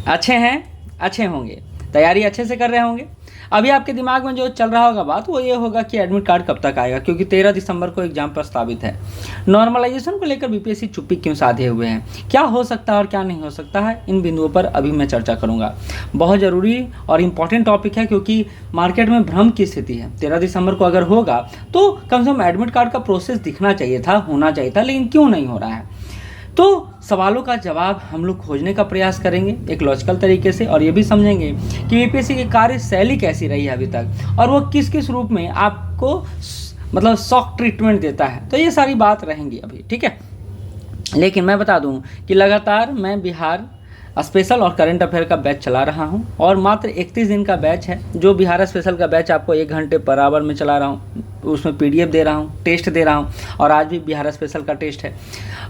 अच्छे हैं, अच्छे होंगे, तैयारी अच्छे से कर रहे होंगे। अभी आपके दिमाग में जो चल रहा होगा बात वो ये होगा कि एडमिट कार्ड कब तक आएगा, क्योंकि 13 दिसंबर को एग्जाम प्रस्तावित है। नॉर्मलाइजेशन को लेकर बीपीएससी चुप्पी क्यों साधे हुए हैं, क्या हो सकता है और क्या नहीं हो सकता है, इन बिंदुओं पर अभी मैं चर्चा करूंगा। बहुत ज़रूरी और इम्पॉर्टेंट टॉपिक है, क्योंकि मार्केट में भ्रम की स्थिति है। 13 दिसंबर को अगर होगा तो कम से कम एडमिट कार्ड का प्रोसेस दिखना चाहिए था, होना चाहिए था, लेकिन क्यों नहीं हो रहा है। तो सवालों का जवाब हम लोग खोजने का प्रयास करेंगे एक लॉजिकल तरीके से, और ये भी समझेंगे कि बीपीएससी की कार्यशैली कैसी रही है अभी तक, और वो किस किस रूप में आपको मतलब शॉक ट्रीटमेंट देता है। तो ये सारी बात रहेंगी अभी, ठीक है। लेकिन मैं बता दूं कि लगातार मैं बिहार स्पेशल और करंट अफेयर का बैच चला रहा हूं, और मात्र 31 दिन का बैच है। जो बिहार स्पेशल का बैच आपको 1 घंटे बराबर में चला रहा हूं, उसमें पीडीएफ दे रहा हूं, टेस्ट दे रहा हूं, और आज भी बिहार स्पेशल का टेस्ट है।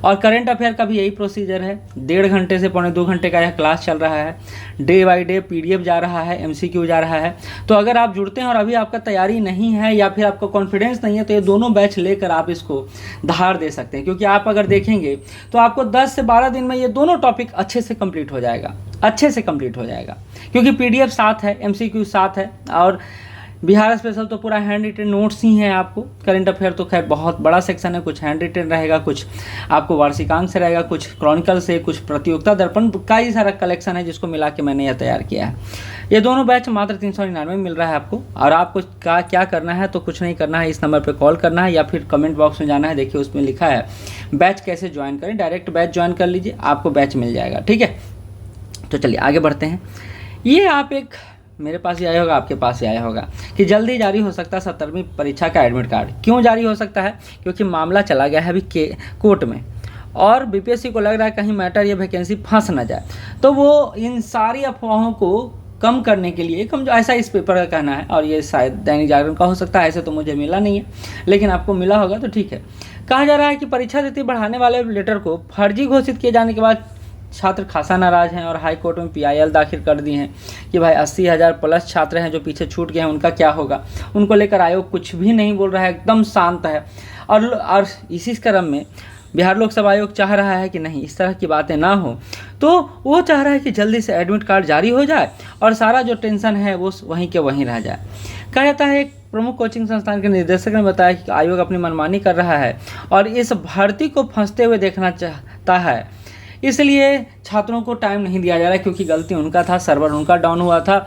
और करंट अफेयर का भी यही प्रोसीजर है, 1.5 घंटे से 1.25 घंटे का यह क्लास चल रहा है। डे बाई डे पीडीएफ जा रहा है, एमसीक्यू जा रहा है। तो अगर आप जुड़ते हैं और अभी आपका तैयारी नहीं है या फिर आपको कॉन्फिडेंस नहीं है, तो ये दोनों बैच लेकर आप इसको धार दे सकते हैं, क्योंकि आप अगर देखेंगे तो आपको 10 से 12 दिन में ये दोनों टॉपिक अच्छे से कंप्लीट हो जाएगा, अच्छे से कंप्लीट हो जाएगा, क्योंकि पीडीएफ साथ है, एमसीक्यू साथ है, और बिहार स्पेशल तो पूरा हैंड रिटन नोट्स ही हैं आपको। करंट अफेयर तो खैर बहुत बड़ा सेक्शन है, कुछ हैंड रिटन रहेगा, कुछ आपको वार्षिकांक से रहेगा, कुछ क्रॉनिकल से, कुछ प्रतियोगिता दर्पण, कई सारा कलेक्शन है जिसको मिला के मैंने यह तैयार किया है। ये दोनों बैच मात्र 399 में मिल रहा है आपको। और आपको क्या करना है, तो कुछ नहीं करना है, इस नंबर पर कॉल करना है या फिर कमेंट बॉक्स में जाना है। देखिए उसमें लिखा है बैच कैसे ज्वाइन करें, डायरेक्ट बैच ज्वाइन कर लीजिए, आपको बैच मिल जाएगा, ठीक है। तो चलिए आगे बढ़ते हैं। ये आप एक मेरे पास भी आया होगा, आपके पास भी आया होगा कि जल्दी जारी हो सकता है 17वीं परीक्षा का एडमिट कार्ड। क्यों जारी हो सकता है, क्योंकि मामला चला गया है अभी कोर्ट में, और बीपीएससी को लग रहा है कहीं मैटर या वैकेंसी फंस ना जाए। तो वो इन सारी अफवाहों को कम करने के लिए ऐसा इस पेपर का कहना है, और ये शायद दैनिक जागरण का हो सकता है, ऐसे तो मुझे मिला नहीं है, लेकिन आपको मिला होगा तो ठीक है। कहा जा रहा है कि परीक्षा तिथि बढ़ाने वाले लेटर को फर्जी घोषित किए जाने के बाद छात्र खासा नाराज हैं और हाई कोर्ट में पीआईएल दाखिल कर दी हैं कि भाई 80,000 प्लस छात्र हैं जो पीछे छूट गए हैं, उनका क्या होगा। उनको लेकर आयोग कुछ भी नहीं बोल रहा है, एकदम शांत है। और इसी क्रम में बिहार लोक सेवा आयोग चाह रहा है कि नहीं, इस तरह की बातें ना हो, तो वो चाह रहा है कि जल्दी से एडमिट कार्ड जारी हो जाए और सारा जो टेंशन है वो वहीं के वहीं रह जाए। कहा जाता है एक प्रमुख कोचिंग संस्थान के निदेशक ने बताया कि आयोग अपनी मनमानी कर रहा है और इस भर्ती को फंसते हुए देखना चाहता है, इसलिए छात्रों को टाइम नहीं दिया जा रहा है, क्योंकि गलती उनका था, सर्वर उनका डाउन हुआ था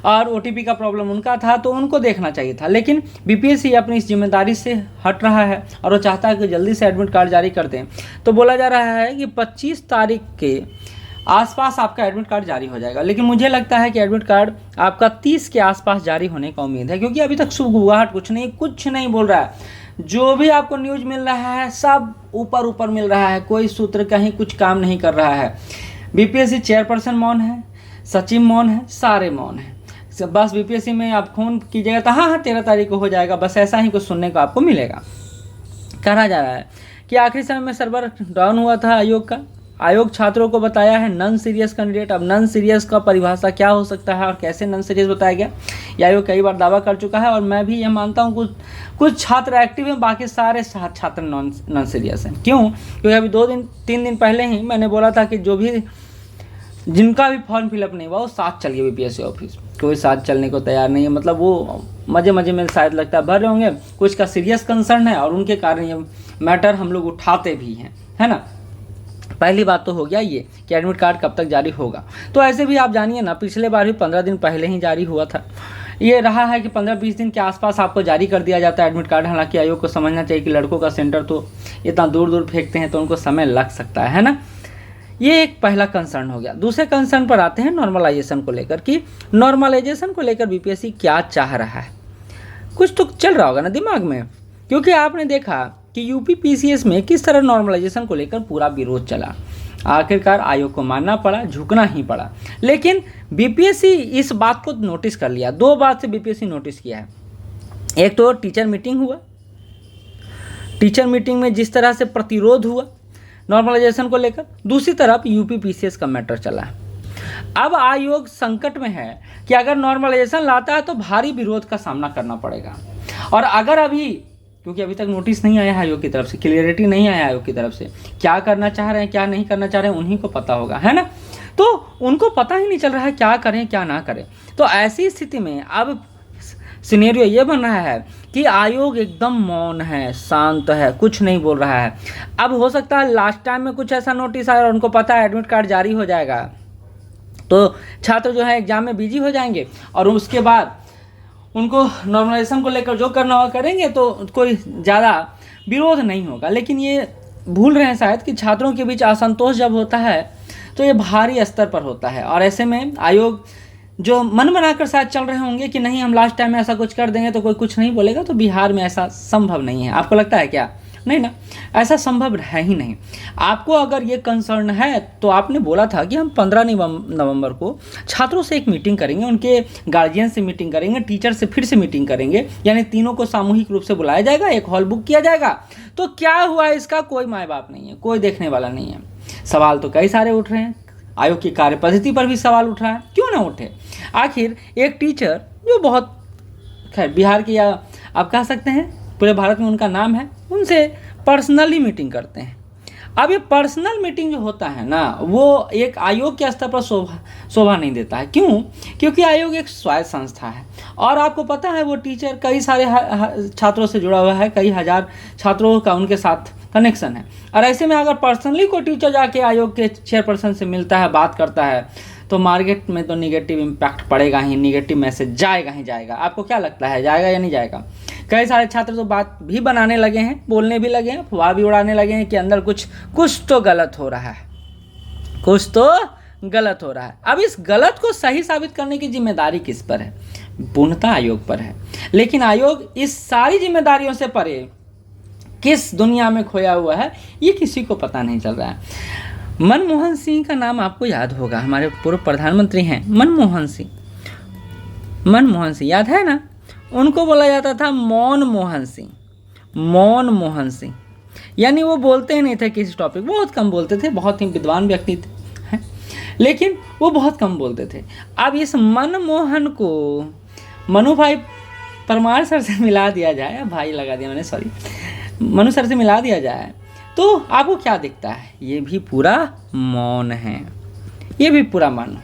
और ओटीपी का प्रॉब्लम उनका था, तो उनको देखना चाहिए था। लेकिन बीपीएससी अपनी इस जिम्मेदारी से हट रहा है और वो चाहता है कि जल्दी से एडमिट कार्ड जारी कर दें। तो बोला जा रहा है कि 25 तारीख के आसपास आपका एडमिट कार्ड जारी हो जाएगा, लेकिन मुझे लगता है कि एडमिट कार्ड आपका 30 के आसपास जारी होने का उम्मीद है, क्योंकि अभी तक सुगबुगाहट कुछ नहीं बोल रहा है। जो भी आपको न्यूज़ मिल रहा है सब ऊपर मिल रहा है, कोई सूत्र कहीं कुछ काम नहीं कर रहा है। बीपीएससी चेयरपर्सन मौन है, सचिव मौन है, सारे मौन हैं। बस बीपीएससी में आप फोन कीजिएगा तो हाँ 13 तारीख को हो जाएगा, बस ऐसा ही कुछ सुनने को आपको मिलेगा। कहा जा रहा है कि आखिरी समय में सर्वर डाउन हुआ था आयोग का। आयोग छात्रों को बताया है नॉन सीरियस कैंडिडेट। अब नॉन सीरियस का परिभाषा क्या हो सकता है और कैसे नॉन सीरियस बताया गया, यह आयोग कई बार दावा कर चुका है, और मैं भी यह मानता हूँ कुछ छात्र एक्टिव हैं, बाकी सारे छात्र नॉन सीरियस हैं। क्यों? क्योंकि अभी 3 दिन पहले ही मैंने बोला था कि जिनका भी फॉर्म फिलअप नहीं हुआ वो साथ चलिए बीपीएससी ऑफिस। कोई साथ चलने को तैयार नहीं है, मतलब वो मजे में शायद लगता है भर रहे होंगे, कुछ का सीरियस कंसर्न है और उनके कारण ये मैटर हम लोग उठाते भी हैं, है ना। पहली बात तो हो गया ये कि एडमिट कार्ड कब तक जारी होगा। तो ऐसे भी आप जानिए ना, पिछले बार भी 15 दिन पहले ही जारी हुआ था। ये रहा है कि 15-20 दिन के आसपास आपको जारी कर दिया जाता है एडमिट कार्ड। हालांकि आयोग को समझना चाहिए कि लड़कों का सेंटर तो इतना दूर फेंकते हैं, तो उनको समय लग सकता है ना। ये एक पहला कंसर्न हो गया। दूसरे कंसर्न पर आते हैं नॉर्मलाइजेशन को लेकर, कि नॉर्मलाइजेशन को लेकर बीपीएससी क्या चाह रहा है। कुछ तो चल रहा होगा ना दिमाग में, क्योंकि आपने देखा कि यूपी पीसीएस में किस तरह नॉर्मलाइजेशन को लेकर पूरा विरोध चला। आखिरकार आयोग को मानना पड़ा, झुकना ही पड़ा। लेकिन बीपीएससी इस बात को नोटिस कर लिया। 2 बात से बीपीएससी नोटिस किया है। एक तो टीचर मीटिंग हुआ, टीचर मीटिंग में जिस तरह से प्रतिरोध हुआ नॉर्मलाइजेशन को लेकर, दूसरी तरफ यूपी पीसीएस का मैटर चला। अब आयोग संकट में है कि अगर नॉर्मलाइजेशन लाता है तो भारी विरोध का सामना करना पड़ेगा। और अगर क्योंकि अभी तक नोटिस नहीं आया है आयोग की तरफ से, क्लियरिटी नहीं आया आयोग की तरफ से, क्या करना चाह रहे हैं क्या नहीं करना चाह रहे हैं उन्हीं को पता होगा, है ना। तो उनको पता ही नहीं चल रहा है क्या करें क्या ना करें। तो ऐसी स्थिति में अब सिनेरियो ये बन रहा है कि आयोग एकदम मौन है, शांत है, कुछ नहीं बोल रहा है। अब हो सकता है लास्ट टाइम में कुछ ऐसा नोटिस आया और उनको पता है एडमिट कार्ड जारी हो जाएगा, तो छात्र जो है एग्जाम में बिजी हो जाएंगे और उसके बाद उनको नॉर्मलाइजेशन को लेकर जो करना होगा करेंगे, तो कोई ज़्यादा विरोध नहीं होगा। लेकिन ये भूल रहे हैं शायद कि छात्रों के बीच असंतोष जब होता है तो ये भारी स्तर पर होता है, और ऐसे में आयोग जो मन बनाकर शायद चल रहे होंगे कि नहीं हम लास्ट टाइम में ऐसा कुछ कर देंगे तो कोई कुछ नहीं बोलेगा, तो बिहार में ऐसा संभव नहीं है। आपको लगता है क्या? नहीं ना, ऐसा संभव है ही नहीं। आपको अगर ये कंसर्न है तो आपने बोला था कि हम 15 नवंबर को छात्रों से एक मीटिंग करेंगे, उनके गार्जियन से मीटिंग करेंगे, टीचर से फिर से मीटिंग करेंगे, यानी तीनों को सामूहिक रूप से बुलाया जाएगा, एक हॉल बुक किया जाएगा। तो क्या हुआ इसका? कोई माँ बाप नहीं है, कोई देखने वाला नहीं है। सवाल तो कई सारे उठ रहे हैं, आयोग की कार्य पद्धति पर भी सवाल उठ रहा है, क्यों ना उठे। आखिर एक टीचर जो बहुत खैर बिहार की या आप कह सकते हैं पूरे भारत में उनका नाम है, उनसे पर्सनली मीटिंग करते हैं। अब ये पर्सनल मीटिंग जो होता है ना, वो एक आयोग के स्तर पर शोभा नहीं देता है। क्यों? क्योंकि आयोग एक स्वायत्त संस्था है और आपको पता है वो टीचर कई सारे छात्रों से जुड़ा हुआ है, कई हजार छात्रों का उनके साथ कनेक्शन है। और ऐसे में अगर पर्सनली कोई टीचर जाके आयोग के चेयरपर्सन से मिलता है, बात करता है, तो मार्केट में तो निगेटिव इम्पैक्ट पड़ेगा ही, निगेटिव मैसेज जाएगा ही जाएगा। आपको क्या लगता है, जाएगा या नहीं जाएगा? कई सारे छात्र तो बात भी बनाने लगे हैं, बोलने भी लगे हैं, अफवाह भी उड़ाने लगे हैं कि अंदर कुछ तो गलत हो रहा है, कुछ तो गलत हो रहा है। अब इस गलत को सही साबित करने की जिम्मेदारी किस पर है? पूर्णतः आयोग पर है। लेकिन आयोग इस सारी जिम्मेदारियों से परे किस दुनिया में खोया हुआ है, ये किसी को पता नहीं चल रहा है। मनमोहन सिंह का नाम आपको याद होगा, हमारे पूर्व प्रधानमंत्री हैं मनमोहन सिंह। मनमोहन सिंह याद है ना? उनको बोला जाता था मौन मोहन सिंह, मौन मोहन सिंह। यानी वो बोलते ही नहीं थे किसी टॉपिक, बहुत कम बोलते थे, बहुत ही विद्वान व्यक्ति थे, लेकिन वो बहुत कम बोलते थे। अब इस मनमोहन को मनु भाई परमार सर से मिला दिया जाए, भाई लगा दिया मैंने, सॉरी, मनु सर से मिला दिया जाए तो आपको क्या दिखता है? ये भी पूरा मौन है, ये भी पूरा मौन।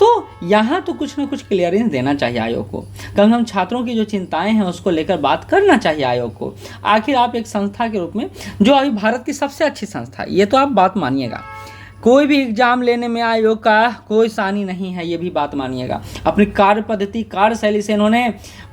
तो यहाँ तो कुछ ना कुछ क्लियरेंस देना चाहिए आयोग को। कम से कम छात्रों की जो चिंताएं हैं उसको लेकर बात करना चाहिए आयोग को। आखिर आप एक संस्था के रूप में, जो अभी भारत की सबसे अच्छी संस्था है, ये तो आप बात मानिएगा, कोई भी एग्जाम लेने में आयोग का कोई सानी नहीं है, ये भी बात मानिएगा। अपनी कार्य पद्धति, कार्यशैली से इन्होंने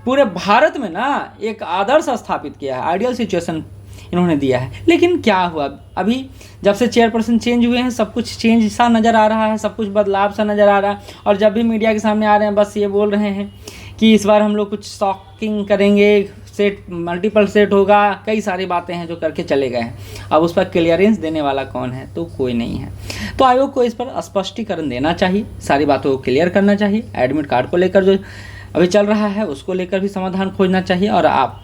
पूरे भारत में ना एक आदर्श स्थापित किया है, आइडियल सिचुएशन इन्होंने दिया है। लेकिन क्या हुआ, अभी जब से चेयरपर्सन चेंज हुए हैं सब कुछ चेंज सा नज़र आ रहा है, सब कुछ बदलाव सा नज़र आ रहा है। और जब भी मीडिया के सामने आ रहे हैं बस ये बोल रहे हैं कि इस बार हम लोग कुछ शॉकिंग करेंगे, सेट मल्टीपल सेट होगा, कई सारी बातें हैं जो करके चले गए हैं। अब उस पर क्लियरेंस देने वाला कौन है? तो कोई नहीं है। तो आयोग को इस पर स्पष्टीकरण देना चाहिए, सारी बातों को क्लियर करना चाहिए। एडमिट कार्ड को लेकर जो अभी चल रहा है उसको लेकर भी समाधान खोजना चाहिए। और आप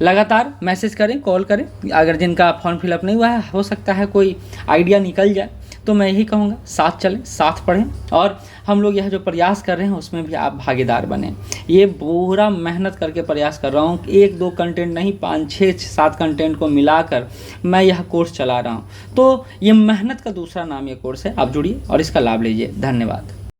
लगातार मैसेज करें, कॉल करें, अगर जिनका फॉर्म फिलअप नहीं हुआ है, हो सकता है कोई आइडिया निकल जाए। तो मैं यही कहूँगा, साथ चलें, साथ पढ़ें, और हम लोग यह जो प्रयास कर रहे हैं उसमें भी आप भागीदार बने। ये पूरा मेहनत करके प्रयास कर रहा हूँ, 1-2 कंटेंट नहीं, 5-6-7 कंटेंट को मिलाकर मैं यह कोर्स चला रहा हूँ। तो ये मेहनत का दूसरा नाम ये कोर्स है। आप जुड़िए और इसका लाभ लीजिए। धन्यवाद।